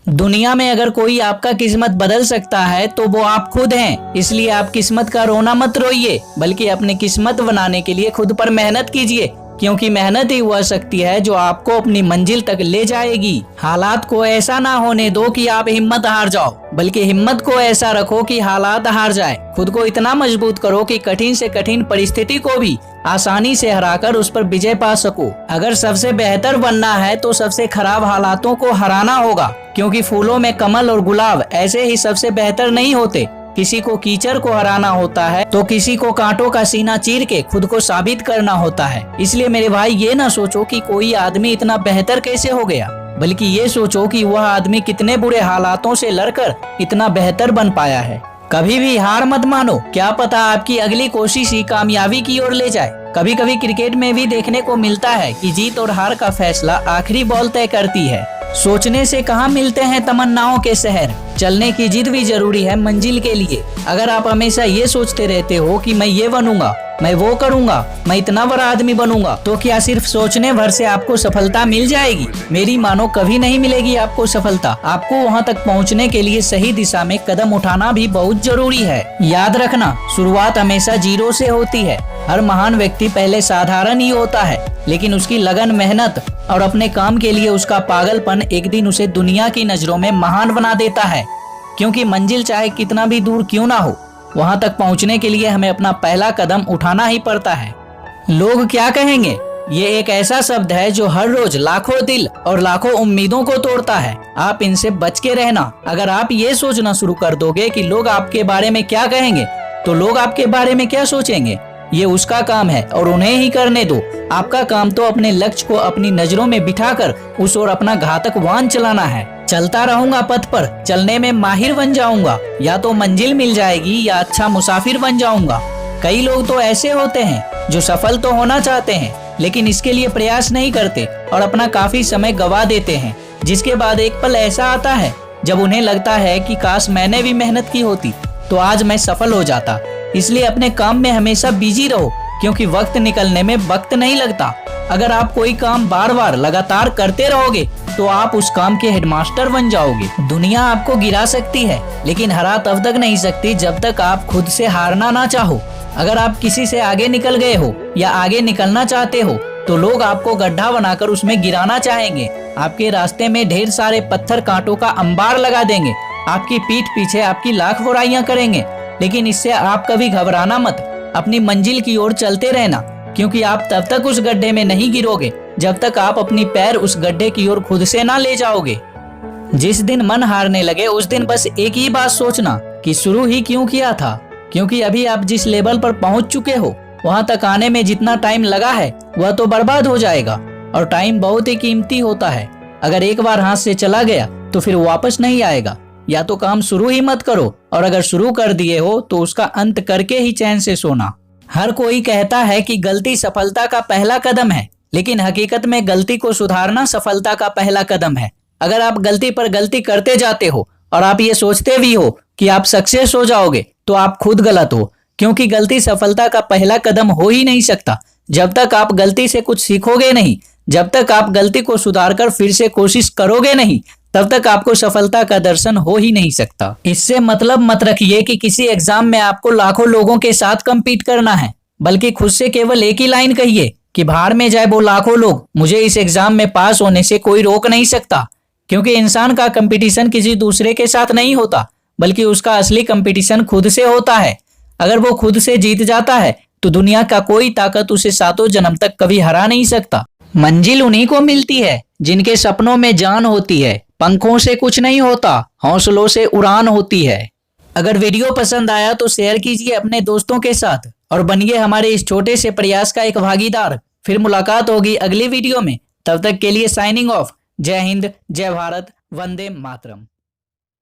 दुनिया में अगर कोई आपका किस्मत बदल सकता है तो वो आप खुद हैं। इसलिए आप किस्मत का रोना मत रोइए, बल्कि अपनी किस्मत बनाने के लिए खुद पर मेहनत कीजिए, क्योंकि मेहनत ही वह शक्ति है जो आपको अपनी मंजिल तक ले जाएगी। हालात को ऐसा ना होने दो कि आप हिम्मत हार जाओ, बल्कि हिम्मत को ऐसा रखो कि हालात हार जाए। खुद को इतना मजबूत करो कि कठिन से कठिन परिस्थिति को भी आसानी से हराकर उस पर विजय पा सको। अगर सबसे बेहतर बनना है तो सबसे खराब हालातों को हराना होगा, क्योंकि फूलों में कमल और गुलाब ऐसे ही सबसे बेहतर नहीं होते। किसी को कीचड़ को हराना होता है तो किसी को कांटों का सीना चीर के खुद को साबित करना होता है। इसलिए मेरे भाई, ये ना सोचो कि कोई आदमी इतना बेहतर कैसे हो गया, बल्कि ये सोचो कि वह आदमी कितने बुरे हालातों से लड़कर इतना बेहतर बन पाया है। कभी भी हार मत मानो, क्या पता आपकी अगली कोशिश ही कामयाबी की ओर ले जाए। कभी कभी क्रिकेट में भी देखने को मिलता है कि जीत और हार का फैसला आखिरी बॉल तय करती है। सोचने से कहाँ मिलते हैं तमन्नाओं के शहर, चलने की जिद भी जरूरी है मंजिल के लिए। अगर आप हमेशा ये सोचते रहते हो कि मैं ये बनूंगा, मैं वो करूंगा, मैं इतना बड़ा आदमी बनूंगा, तो क्या सिर्फ सोचने भर से आपको सफलता मिल जाएगी? मेरी मानो, कभी नहीं मिलेगी आपको सफलता। आपको वहां तक पहुंचने के लिए सही दिशा में कदम उठाना भी बहुत जरूरी है। याद रखना, शुरुआत हमेशा जीरो से होती है। हर महान व्यक्ति पहले साधारण ही होता है, लेकिन उसकी लगन, मेहनत और अपने काम के लिए उसका पागलपन एक दिन उसे दुनिया की नजरों में महान बना देता है। क्योंकि मंजिल चाहे कितना भी दूर क्यों ना हो, वहां तक पहुंचने के लिए हमें अपना पहला कदम उठाना ही पड़ता है। लोग क्या कहेंगे, ये एक ऐसा शब्द है जो हर रोज लाखों दिल और लाखों उम्मीदों को तोड़ता है। आप इनसे बच के रहना। अगर आप ये सोचना शुरू कर दोगे कि लोग आपके बारे में क्या कहेंगे, तो लोग आपके बारे में क्या सोचेंगे, ये उसका काम है और उन्हें ही करने दो। आपका काम तो अपने लक्ष्य को अपनी नजरों में बिठाकर उस ओर अपना घातक वाहन चलाना है। चलता रहूंगा पथ पर, चलने में माहिर बन जाऊंगा, या तो मंजिल मिल जाएगी या अच्छा मुसाफिर बन जाऊंगा। कई लोग तो ऐसे होते हैं जो सफल तो होना चाहते हैं, लेकिन इसके लिए प्रयास नहीं करते और अपना काफी समय गवा देते हैं। जिसके बाद एक पल ऐसा आता है जब उन्हें लगता है कि काश मैंने भी मेहनत की होती तो आज मैं सफल हो जाता। इसलिए अपने काम में हमेशा बिजी रहो, क्योंकि वक्त निकलने में वक्त नहीं लगता। अगर आप कोई काम बार बार लगातार करते रहोगे तो आप उस काम के हेडमास्टर बन जाओगे। दुनिया आपको गिरा सकती है, लेकिन हरा तब तक नहीं सकती जब तक आप खुद से हारना ना चाहो। अगर आप किसी से आगे निकल गए हो या आगे निकलना चाहते हो तो लोग आपको गड्ढा बनाकर उसमें गिराना चाहेंगे। आपके रास्ते में ढेर सारे पत्थर कांटों का अंबार लगा देंगे। आपकी पीठ पीछे आपकी लाख बुराइयां करेंगे, लेकिन इससे आप कभी घबराना मत। अपनी मंजिल की ओर चलते रहना, क्योंकि आप तब तक उस गड्ढे में नहीं गिरोगे जब तक आप अपनी पैर उस गड्ढे की ओर खुद से ना ले जाओगे। जिस दिन मन हारने लगे उस दिन बस एक ही बात सोचना कि शुरू ही क्यों किया था, क्योंकि अभी आप जिस लेवल पर पहुंच चुके हो वहां तक आने में जितना टाइम लगा है वह तो बर्बाद हो जाएगा। और टाइम बहुत ही कीमती होता है, अगर एक बार हाथ से चला गया तो फिर वापस नहीं आएगा। या तो काम शुरू ही मत करो, और अगर शुरू कर दिए हो तो उसका अंत करके ही चैन से सोना। हर कोई कहता है कि गलती सफलता का पहला कदम है, लेकिन हकीकत में गलती को सुधारना सफलता का पहला कदम है। अगर आप गलती पर गलती करते जाते हो और आप ये सोचते भी हो कि आप सक्सेस हो जाओगे, तो आप खुद गलत हो, क्योंकि गलती सफलता का पहला कदम हो ही नहीं सकता जब तक आप गलती से कुछ सीखोगे नहीं। जब तक आप गलती को सुधारकर फिर से कोशिश करोगे नहीं, तब तक आपको सफलता का दर्शन हो ही नहीं सकता। इससे मतलब मत रखिए कि किसी एग्जाम में आपको लाखों लोगों के साथ compete करना है, बल्कि खुद से केवल एक ही लाइन कहिए कि बाहर में जाए वो लाखों लोग, मुझे इस एग्जाम में पास होने से कोई रोक नहीं सकता। क्योंकि इंसान का कंपटीशन किसी दूसरे के साथ नहीं होता, बल्कि उसका असली कंपटीशन खुद से होता है। अगर वो खुद से जीत जाता है तो दुनिया का कोई ताकत उसे सातों जन्म तक कभी हरा नहीं सकता। मंजिल उन्हीं को मिलती है जिनके सपनों में जान होती है। पंखों से कुछ नहीं होता, हौसलों से उड़ान होती है। अगर वीडियो पसंद आया तो शेयर कीजिए अपने दोस्तों के साथ और बनिए हमारे इस छोटे से प्रयास का एक भागीदार। फिर मुलाकात होगी अगली वीडियो में, तब तक के लिए साइनिंग ऑफ। जय हिंद, जय भारत, वंदे मातरम।